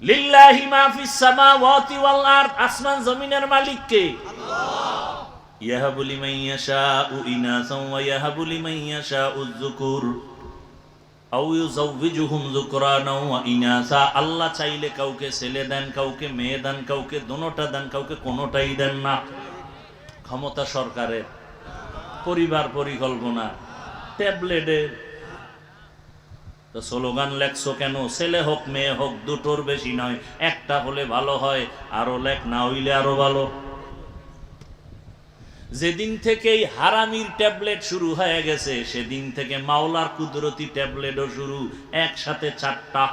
লিল্লাহি মা ফিস সামাওয়াতি ওয়াল আরদ, আসমান জমিনের মালিক কে? আল্লাহ। ইয়াহাবু লিমান ইয়াশাউ ইনাসান ওয়া ইয়াহাবু লিমান ইয়াশাউ যুকুর আও ইউযাওয়িজুহুম যুকরানা ওয়া ইনাসা। আল্লাহ চাইলে কাউকে ছেলে দেন, কাউকে মেয়ে দেন, কাউকে দোনোটা দেন, কাউকে কোনোটাই দেন না। ক্ষমতা সরকারের, পরিবার পরিকল্পনা, ট্যাবলেটের। তো স্লোগান লেখছো কেন? ছেলে হোক মেয়ে হোক দুটোর বেশি নয়, একটা হলে ভালো হয়, আরো লেখ, না হইলে আরো ভালো। যেদিন থেকে এই হারামির ট্যাবলেট শুরু হয়ে গেছে সেদিন থেকে মাওলার কুদরতি ট্যাবলেটও শুরু, একসাথে 4টা।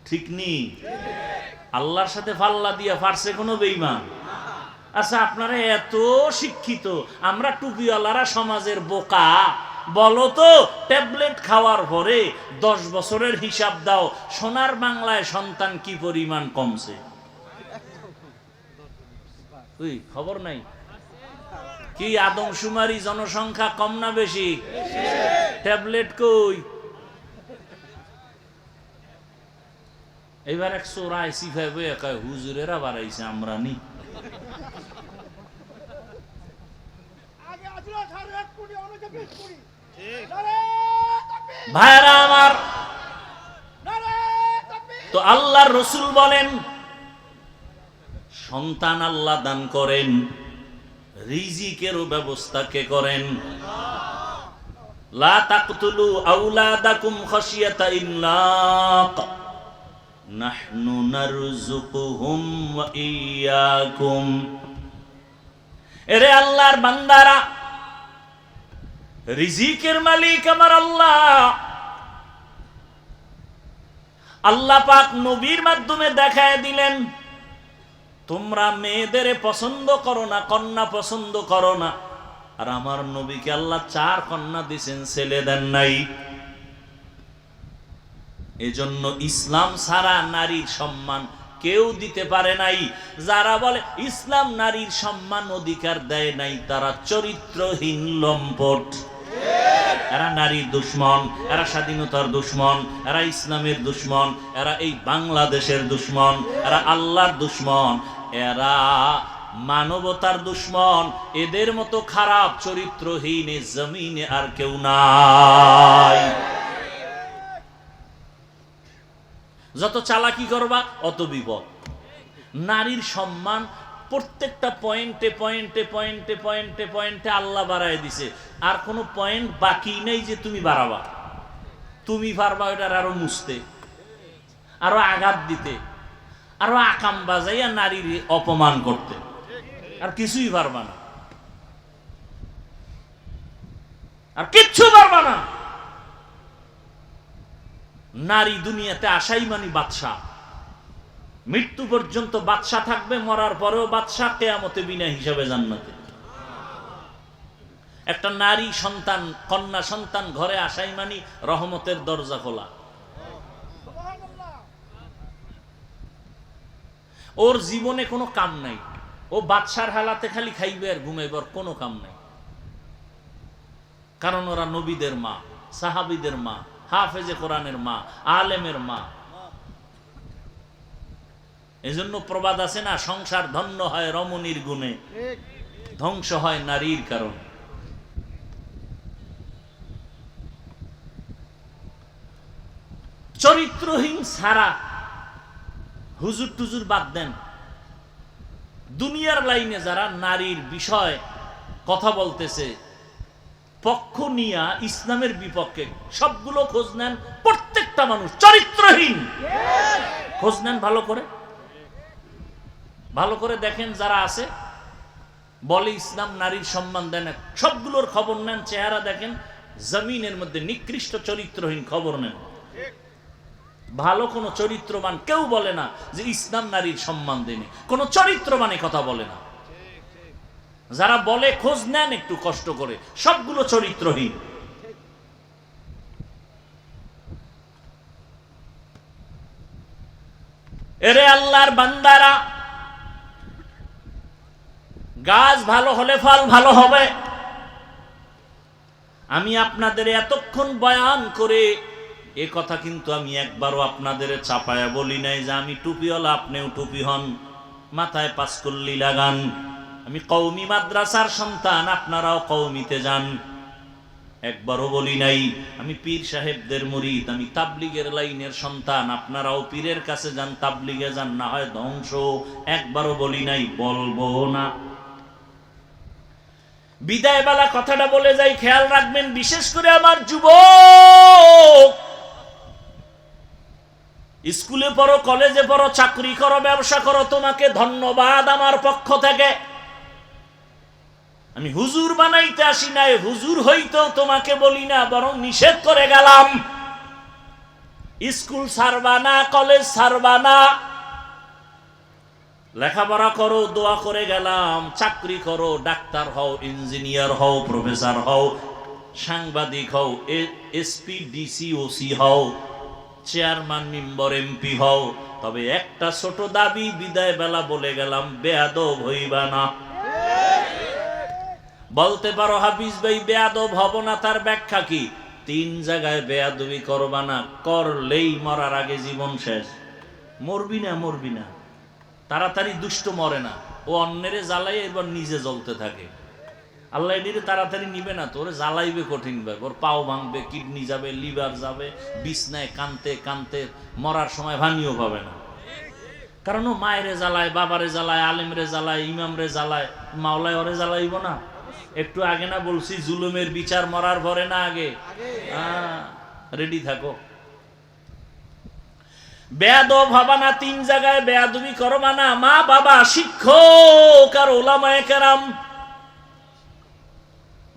ঠিক নি? আল্লাহর সাথে পাল্লা দিয়া পারছে কোনো বেঈমান? আচ্ছা, আপনারা এত শিক্ষিত, আমরা টুপিওয়ালারা সমাজের বোকা। বলো তো, ট্যাবলেট খাওয়ার পরে 10 বছরের হিসাব দাও, সোনার বাংলায় সন্তান কি পরিমাণ কমছে? খবর নাই কি? আদমশুমারি জনসংখ্যা কম না বেশি? ট্যাবলেট কই? এবার এক চোরাই সিফাই বই কয় হুজুরেরা বাড়াইছে, আমরা নি। ভাইরা আমার, তো আল্লাহর রাসূল বলেন সন্তান আল্লাহ দান করেন, রিজিকেরও ব্যবস্থা কে করেন? লা তাকতুলু আওলাদাকুম খাশিয়াতা ইমলাক নাহনু নারযুকুহুম ওয়া ইয়্যাকুম। এরে আল্লাহর বান্দারা, রিজিকের মালিক আমার আল্লাহ। আল্লাহ পাক নবীর মাধ্যমে দেখায় দিলেন, তোমরা মেয়েদের পছন্দ করো না, কন্যা পছন্দ করো না। আর আমার নবীকে আল্লাহ 4 কন্যা দিয়েছেন, ছেলে দেন নাই। এজন্য ইসলাম ছাড়া নারীর সম্মান কেউ দিতে পারে নাই। যারা বলে ইসলাম নারীর সম্মান অধিকার দেয় নাই, তারা চরিত্রহীন লম্পট। এরা নারীর দুশ্মন, এরা স্বাধীনতার দুশ্মন, এরা ইসলামের দুশ্মন, এরা এই বাংলাদেশের দুশ্মন, এরা আল্লাহর দুশ্মন, এরা মানবতার দুশ্মন। এদের মতো খারাপ চরিত্রহীন জমিনে আর কেউ নাই। যত চালাকি করবা অত বিপদ। নারীর সম্মান প্রত্যেকটা পয়েন্টে পয়েন্টে পয়েন্টে পয়েন্টে পয়েন্টে আল্লাহ বাড়ায় দিছে, আর কোনো পয়েন্ট বাকি নেই যে তুমি বাড়াবা। তুমি পারবা ওটার আরো মুছতে, আরো আঘাত দিতে, আরো আকাম বাজাইয়া নারীর অপমান করতে, আর কিছুই পারবা না, আর কিচ্ছু পারবা না। নারী দুনিয়াতে আসাই মানে বাদশা। মৃত্যু পর্যন্ত বাদশা থাকবে, মরার পরেও বাদশা, কিয়ামতে বিনা হিসাবে জান্নাতে। একটা নারী সন্তান, কন্যা সন্তান ঘরে আসাই মানে রহমতের দরজা খোলা। ওর জীবনে কোনো কাম নাই, ও বাদশার হালাতে খালি খাইবে আর ঘুমাইবার কোনো কাম নাই। কারণ ওরা নবীদের মা, সাহাবীদের মা, হাফেজে কোরআনের মা, আলেমের মা। এজন্য প্রবাদ আছে না, সংসার ধন্য হয় রমণীর গুণে, ধ্বংস হয় নারীর কারণ। চরিত্রহীন ছাড়া হুজুর টুজুর বাদ দেন, দুনিয়ার লাইনে যারা নারীর বিষয় কথা বলতেছে পক্ষ নিয়া ইসলামের বিপক্ষে, সবগুলো খোঁজ নেন। প্রত্যেকটা মানুষ চরিত্রহীন। খোঁজ নেন ভালো করে, ভালো করে দেখেন যারা আছে বলে ইসলাম নারীর সম্মান দেয় না, সবগুলোর খবর নেন, চেহারা দেখেন, জমিনের মধ্যে নিকৃষ্ট চরিত্রহীন খবর নেন। ভালো কোন চরিত্রবান কেউ বলে না যে ইসলাম নারীর সম্মান দেয়নি, কোন চরিত্রবানে কথা বলে না। যারা বলে খোঁজ নেন একটু কষ্ট করে, সবগুলো চরিত্রহীন। এরে আল্লাহর বান্দারা, গাছ ভালো হলে ফল ভালো হবে। আমি আপনাদের এতক্ষণ বয়ান করে এ কথা কিন্তু আমি একবারও আপনাদের চাপায়া বলি নাই যে আমি টুপিওয়ালা আপনিও টুপি হন, মাথায় পাঁচকল্লি লাগান। আমি কওমি মাদ্রাসার সন্তান, আপনারাও কওমিতে যান, একবারও বলি নাই। আমি পীর সাহেবদের মুরিদ, আমি তাবলিগের লাইনের সন্তান, আপনারাও পীরের কাছে যান, তাবলিগে যান, না হয় ধ্বংস, একবারও বলি নাই, বলবো না। বিদায় বেলা কথাটা বলে যাই, খেয়াল রাখবেন, বিশেষ করে আমার যুবক, স্কুলে পড়ো, কলেজে পড়ো, চাকরি করো, ব্যবসা করো, তোমাকে ধন্যবাদ আমার পক্ষ থেকে। আমি হুজুর বানাইতে আসি নাই, হুজুর হইতেও তোমাকে বলি না, বরং নিষেধ করে গেলাম। স্কুল ছাড়বা না, কলেজ ছাড়বা না, লেখাপড়া করো, দোয়া করে গেলাম। চাকরি করো, ডাক্তার হও, ইঞ্জিনিয়ার হও, প্রফেসর হও, সাংবাদিক হও, এসপি, ডিসি, ওসি হও, চেয়ারম্যান, মেম্বার, এমপি হও, তবে একটা ছোট দাবি বিদায় বেলা বলে গেলাম, বেয়াদব হইবা না। বলতে পারো হাফিজ ভাই বেয়াদব হব না, তার ব্যাখ্যা কি? 3 জায়গায় বেয়াদবি করবা না, করলেই মরার আগে জীবন শেষ। মরবি না, মরবি না, তাড়াতাড়ি দুষ্ট মরে না, ও অন্যেরে জ্বালাই এবার নিজে জ্বলতে থাকে। আল্লাহ এটিরে তাড়াতাড়ি নিবে না, তোরে জ্বালাইবে কঠিন ভাবে, ওর পাও ভাঙবে, কিডনি যাবে, লিভার যাবে, বিছনায় কানতে কানতে মরার সময় ভানিও পাবে না। কারণ ও মায়েরে জ্বালায়, বাবারে জ্বালায়, আলেমরে জ্বালায়, ইমামরে জ্বালায়, মাওলায় ওরে জ্বালাইব না? একটু আগে না বলছি জুলুমের বিচার মরার পরে না আগে? রেডি থাকো। বেয়াদব হবা না, 3 জায়গায় বেয়াদবি করবা না, মা বাবা, শিক্ষক আর ওলামায়ে কেরাম।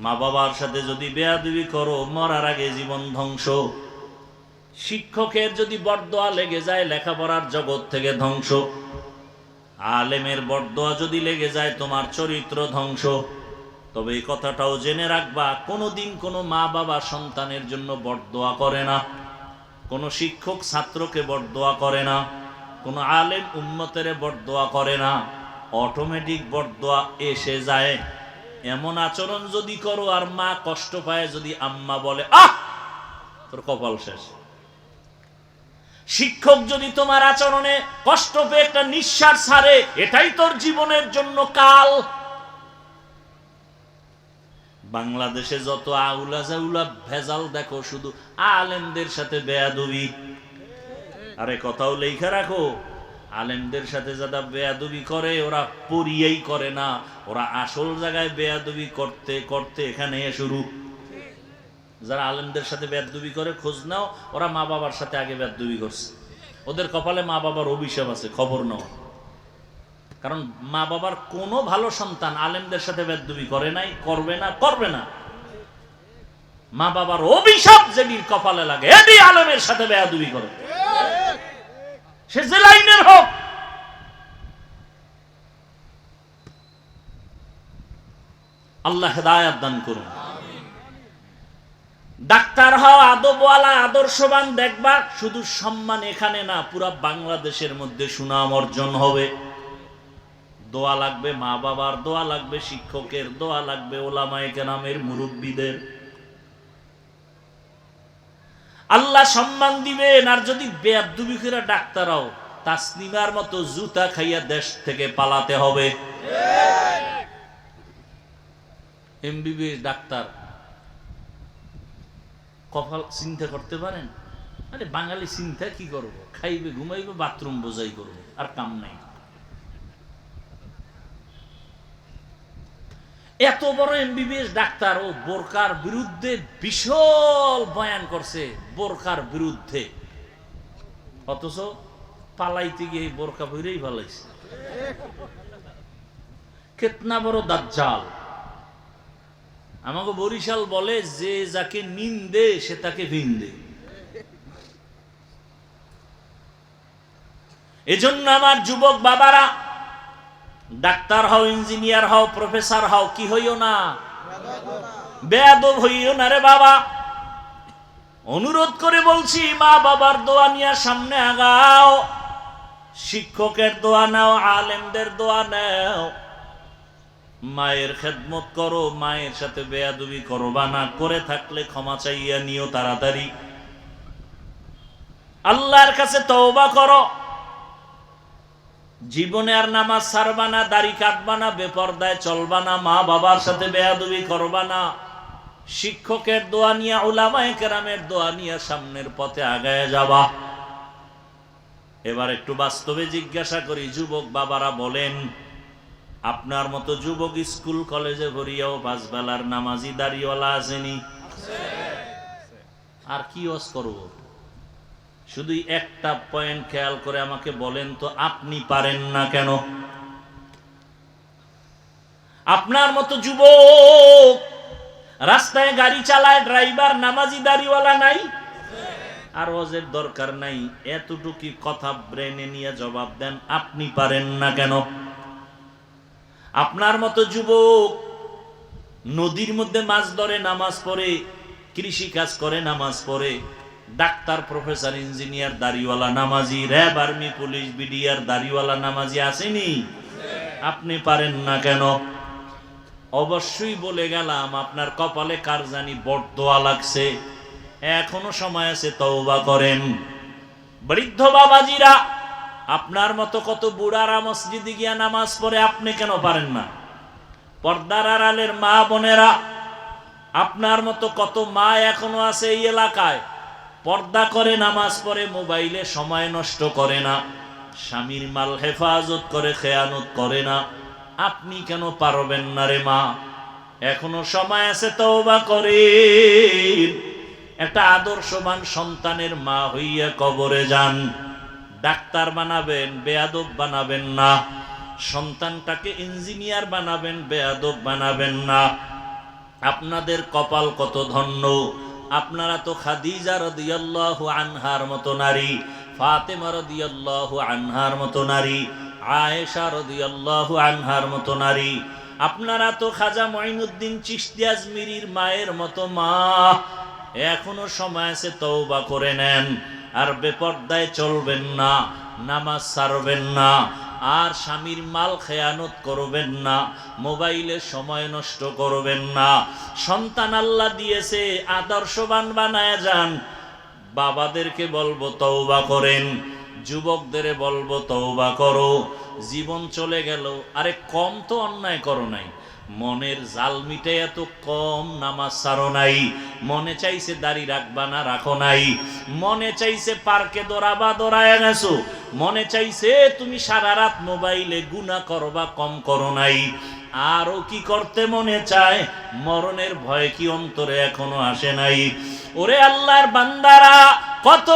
মা বাবার সাথে যদি বেয়াদবি করো, মরার আগে জীবন ধ্বংস। শিক্ষকের যদি বরদোয়া লেগে যায়, লেখাপড়ার জগৎ থেকে ধ্বংস। আলেমের বরদোয়া যদি লেগে যায়, তোমার চরিত্র ধ্বংস। তবে এই কথাটাও জেনে রাখবা, কোনোদিন কোনো মা বাবা সন্তানের জন্য বরদোয়া করে না, কোনো শিক্ষক ছাত্রকে বরদোয়া করে না, কোনো আলেম উম্মতের বরদোয়া করে না, অটোমেটিক বরদোয়া এসে যায়। এমন আচরণ যদি করো আর মা কষ্ট পায়, যদি আম্মা বলে আহ, তোর কপাল শেষ। শিক্ষক যদি তোমার আচরণে কষ্ট পেয়ে একটা নিঃশ্বাস ছাড়ে, এটাই তোর জীবনের জন্য কাল। বাংলাদেশে যত আউলা জাউলা ভেজাল দেখো, শুধু আলেমদের সাথে বেয়াদবি। আরে কথাও লেখা রাখো, আলেমদের সাথে যারা বেয়াদবি করে, ওরা পড়িয়েই করে না, ওরা আসল জায়গায় বেয়াদবি করতে করতে এখানে শুরু। যারা আলেমদের সাথে বেয়াদবি করে, খোঁজ নাও, ওরা মা বাবার সাথে আগে বেয়াদবি করছে। ওদের কপালে মা বাবার অভিশাপ আছে, খবর নাও। কারণ মা বাবার কোনো ভালো সন্তান আলেমদের সাথে বেয়াদবি করে নাই, করবে না, করবে না। মা বাবার অভিশাপ যেদিন কপালে লাগে, এটি আলেমের সাথে বেয়াদবি করে, সে যে লাইনের হোক। আল্লাহ হেদায়েত দান করুন। ডাক্তার হও, আদবওয়ালা, আদর্শবান, দেখবা শুধু সম্মান এখানে না, পুরা বাংলাদেশের মধ্যে সুনাম অর্জন হবে। দোয়া লাগবে, মা বাবার দোয়া লাগবে, শিক্ষকের দোয়া লাগবে, ওলামায়ে কেরামের, মুরব্বীদের। আল্লাহ সম্মান দিবেন। আর যদি বেয়াদবি করে ডাক্তার হও, তাসনিমার মতো জুতা খাইয়া দেশ থেকে পালাতে হবে। এমবিবিএস ডাক্তার, কপাল চিন্তা করতে পারেন? আরে বাঙালি চিন্তা কি করবো, খাইবে, ঘুমাইবে, বাথরুম বোঝাই করবো, আর কাম নাই। এত বড় এমবিবিএস ডাক্তার, ও বোরকার বিরুদ্ধে বিশাল বয়ান করছে, বোরকার বিরুদ্ধে, অথচ পালাইতে গিয়ে বোরকা ভরেই পালাইছে। কেতনা বড় দাজ্জাল। আমাকে বরিশাল বলে, যে যাকে নিন্দে সে তাকে ভিন্দে। এজন্য আমার যুবক বাবারা, ডাক্তার হও, ইঞ্জিনিয়ার হও, প্রফেসর হও, কি হইও না, বেয়াদব হইও না রে বাবা। অনুরোধ করে বলছি, মা বাবার দোয়া নিয়ে সামনে আগাও, শিক্ষকের দোয়া নাও, আলেমদের দোয়া নাও, মায়ের খেদমত করো, মায়ের সাথে বেয়াদবি করবা না, করে থাকলে ক্ষমা চাইয়া নিও তাড়াতাড়ি। আল্লাহর কাছে তওবা করো। জীবনে আর নামাজ ছাড়বা না, দাড়ি কাটবা না, বেপরদায় চলবা না, মা বাবার সাথে বেয়াদবি করবা না, শিক্ষকের দোয়া নিয়ে, উলামায়ে কেরামের দোয়া নিয়ে সামনের পথে আগায় যাবা। এবার একটু বাস্তবে জিজ্ঞাসা করি, যুবক বাবারা বলেন, আপনার মতো যুবক স্কুল কলেজে ভরিয়াও 5 বেলার নামাজি দাড়িওয়ালা আসেনি? আর কি ওয়াজ করব? শুধু একটা পয়েন্ট খেয়াল করে আমাকে বলেন তো, আপনি পারেন না কেন? আপনার মতো যুবক রাস্তায় গাড়ি চালায়, ড্রাইভার নামাজি দাড়িওয়ালা নাই? আর ওয়াজের দরকার নাই, এতটুকু কথা ব্রেনে নিয়ে জবাব দেন, আপনি পারেন না কেন? আপনার মতো যুবক নদীর মধ্যে মাছ ধরে, নামাজ পড়ে, কৃষি কাজ করে, নামাজ পড়ে, ডাক্তার, প্রফেসর, ইঞ্জিনিয়ার দাড়িওয়ালা নামাজি, র্যাব, আর্মি, পুলিশ, বিডিআর দাড়িওয়ালা নামাজি আসেনি? আপনি পারেন না কেন? অবশ্যই বলে গেলাম, আপনার কপালে কার জানি বরদোয়া লাগছে। এখনো সময় আছে, তওবা করেন। বৃদ্ধ বাবাজিরা, আপনার মতো কত বুড়ারা মসজিদে গিয়া নামাজ পড়ে, আপনি কেন পারেন না? পর্দার আড়ালের মা বোনেরা, আপনার মতো কত মা এখনো আছে এই এলাকায়, পর্দা করে নামাজ পড়ে, মোবাইলে সময় নষ্ট করে না, স্বামীর মাল হেফাজত করে, খেয়ানত করে না। আপনি কেন পারবেন না রে মা? এখনো সময় আছে, তওবা করেন। একটা আদর্শবান সন্তানের মা হইয়া কবরে যান। ডাক্তার বানাবেন, বেয়াদব বানাবেন না। সন্তানটাকে ইঞ্জিনিয়ার বানাবেন, বেয়াদব বানাবেন না। আপনাদের কপাল কত ধন্য, আপনারা তো খাদিজা রাদিয়াল্লাহু আনহার মতো নারী, ফাতেমা রাদিয়াল্লাহু আনহার মতো নারী, আয়েশা রাদিয়াল্লাহু আনহার মতো নারী। আপনারা তো খাজা মঈনুদ্দিন চিশতি আজমিরির মায়ের মতো মা। এখনো সময় আছে, তওবা করে নেন। আর বেপরদায় চলবেন না, নামাজ ছাড়বেন না, আর স্বামীর মাল খেয়ানত করবেন না, মোবাইলে সময় নষ্ট করবেন না। সন্তান আল্লাহ দিয়েছে, আদর্শবান বানায় যান। বাবাদেরকে বলবো তওবা করেন, যুবকদের বলবো তওবা করো। জীবন চলে গেল, আরে কম তো অন্যায় করো নাই, মনের জাল মিটে এত কম নামাজ ছাড়ো নাই। মনে চাইছে দাড়ি রাখবা না, রাখো নাই। মনে চাইছে পার্কে দৌড়াবা, দৌড়ায় গেছো। মনে চাইছে তুমি সারা রাত মোবাইলে গুনাহ করবা, কম করো নাই। আরো কি করতে মনে চায়? মরণের ভয় কি অন্তরে এখনো আসে নাই? ওরে আল্লাহর বান্দারা, কত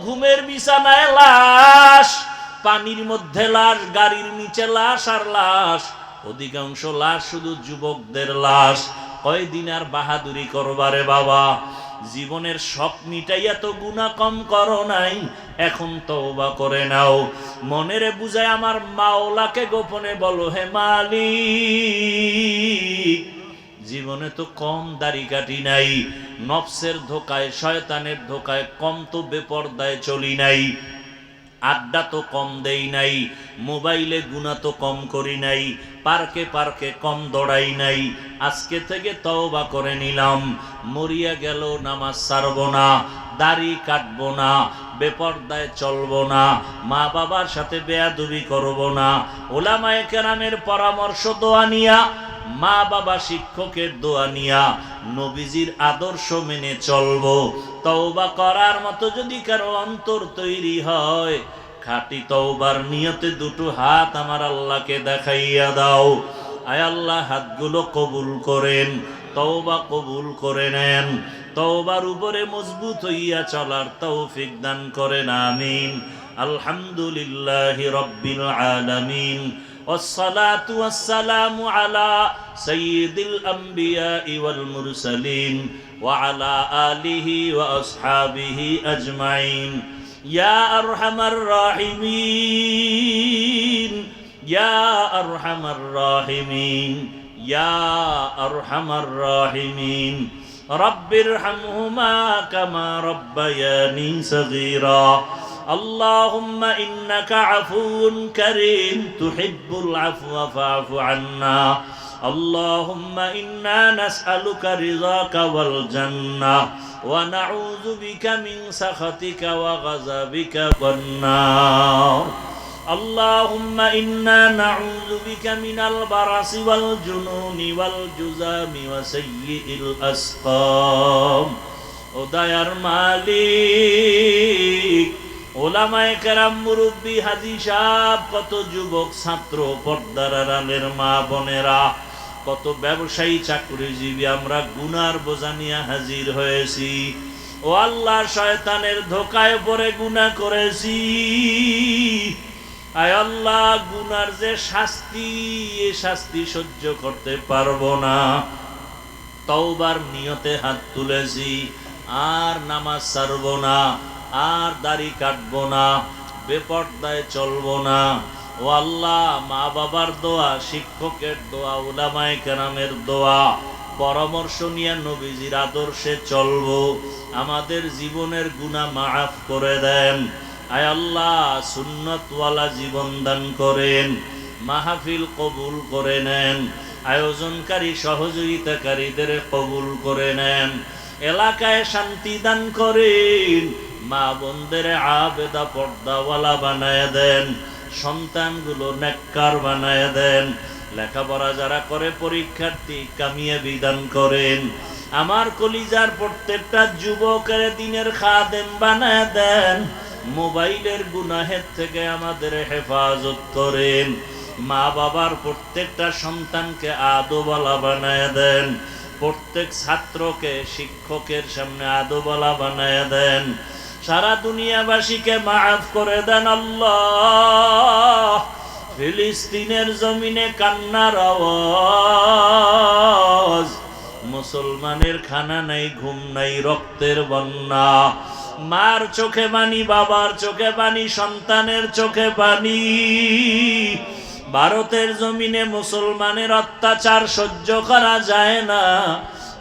ঘুমের বিছানায় লাশ, পানির মধ্যে লাশ, গাড়ির নিচে লাশ আর লাশ। অধিকাংশ লাশ শুধু যুবকদের লাশ। কয়দিন আর বাহাদুরি করবারে বাবা? জীবনের শখ মিটাইয়া তো গুনাহ কম করো নাই, এখন তওবা করে নাও। মনেরে বুঝায় আমার মাওলাকে গোপনে বলো, হে মালিক, জীবনে তো কম দাড়ি কাটি নাই, নফসের ধোকায়, শয়তানের ধোকায় কম তো বেপরদায় চলি নাই, আড্ডা তো কম দেই নাই, মোবাইলে গুনাহ তো কম করি নাই, পার্কে পার্কে কম দৌড়াই নাই। আজকে থেকে তওবা করে নিলাম, মরিয়া গেল নামাজ ছাড়বো না, দাড়ি কাটবো না, বেপরদায় চলবো না, মা বাবার সাথে বেয়াদবি করবো না, উলামায়ে কেরামের পরামর্শ দোয়া নিয়া, মা বাবা শিক্ষকের দোয়া নিয়া, নবীজির আদর্শ মেনে চলবো। তওবা করার মতো যদি কারো অন্তর তৈরি হয়, খাঁটি তওবার নিয়তে দুটো হাত আমার আল্লাহকে দেখাইয়া দাও। আয় আল্লাহ, হাতগুলো কবুল করেন, তওবা কবুল করে নেন। তওবার উপরে মজবুত হইয়া চলার তৌফিক দান করেন, আমিন। আলহামদুলিল্লাহি রাব্বিল আলামিন। والصلاة والسلام على سيد الأنبياء والمرسلين وعلى آله وأصحابه أجمعين. يا أرحم الراحمين، يا أرحم الراحمين، يا أرحم الراحمين. رب ارحمهما كما ربياني صغيرا. اللهم إنك عفو كريم تحب العفو فاعف عنا. اللهم إنا نسألك رضاك والجنة ونعوذ بك من سخطك وغضبك والنار اللهم إنا نعوذ بك من البرص والجنون والجذام وسيء الأسقام ও দয়ার মালিক ওলামায়ে কেরাম মুরব্বি হাজী সাহেব কত যুবক ছাত্র পর্দার আড়ালের মা বোনেরা কত ব্যবসায়ী চাকরিজীবী আমরা গুনার বোঝা নিয়ে হাজির হয়েছি ও আল্লাহ শয়তানের ধোঁকায় পড়ে গুনাহ করেছি আয় আল্লাহ গুনার যে শাস্তি এই শাস্তি সহ্য করতে পারবো না তওবার নিয়তে হাত তুলেছি আর নামাজ ছাড়বো না আর দাড়ি কাটবো না বেপরদায় চলবো না ও আল্লাহ মা বাবার দোয়া শিক্ষকের দোয়া উলামায়ে কেরামের দোয়া পরামর্শ নিয়ে নবীজির আদর্শে চলবো আমাদের জীবনের গুনাহ মাফ করে দেন আয় আল্লাহ সুন্নতওয়ালা জীবন দান করেন মাহফিল কবুল করে নেন আয়োজনকারী সহযোগিতাকারীদের কবুল করে নেন এলাকায় শান্তি দান করেন মা বোনদের আবেদা পর্দাওয়ালা বানায় দেন সন্তানগুলো নেককার বানায় দেন লেখাপড়া যারা করে পরীক্ষার্থী কামিয়াবি দান করেন আমার কলিজার প্রত্যেকটা যুবকের দিনের খাদেম বানায় দেন মোবাইলের গুনাহের থেকে আমাদের হেফাজত করেন মা বাবার প্রত্যেকটা সন্তানকে আদবওয়ালা বানায় দেন প্রত্যেক ছাত্রকে শিক্ষকের সামনে আদবওয়ালা বানায় দেন সারা দুনিয়াবাসীকে মাফ করে দেন আল্লাহ ফিলিস্তিনের জমিনে কান্নার আওয়াজ মুসলমানের খানা নাই ঘুম নাই রক্তের বন্যা মার চোখে পানি বাবার চোখে পানি সন্তানের চোখে পানি ভারতের জমিনে মুসলমানের অত্যাচার সহ্য করা যায় না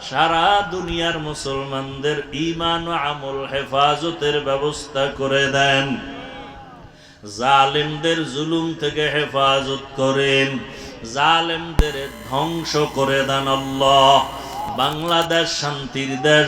সারা দুনিয়ার মুসলমানদের ঈমান ও আমল হেফাজতের ব্যবস্থা করে দেন জালেমদের জুলুম থেকে হেফাজত করেন জালেমদের ধ্বংস করে দেন আল্লাহ বাংলাদেশ শান্তির দেশ।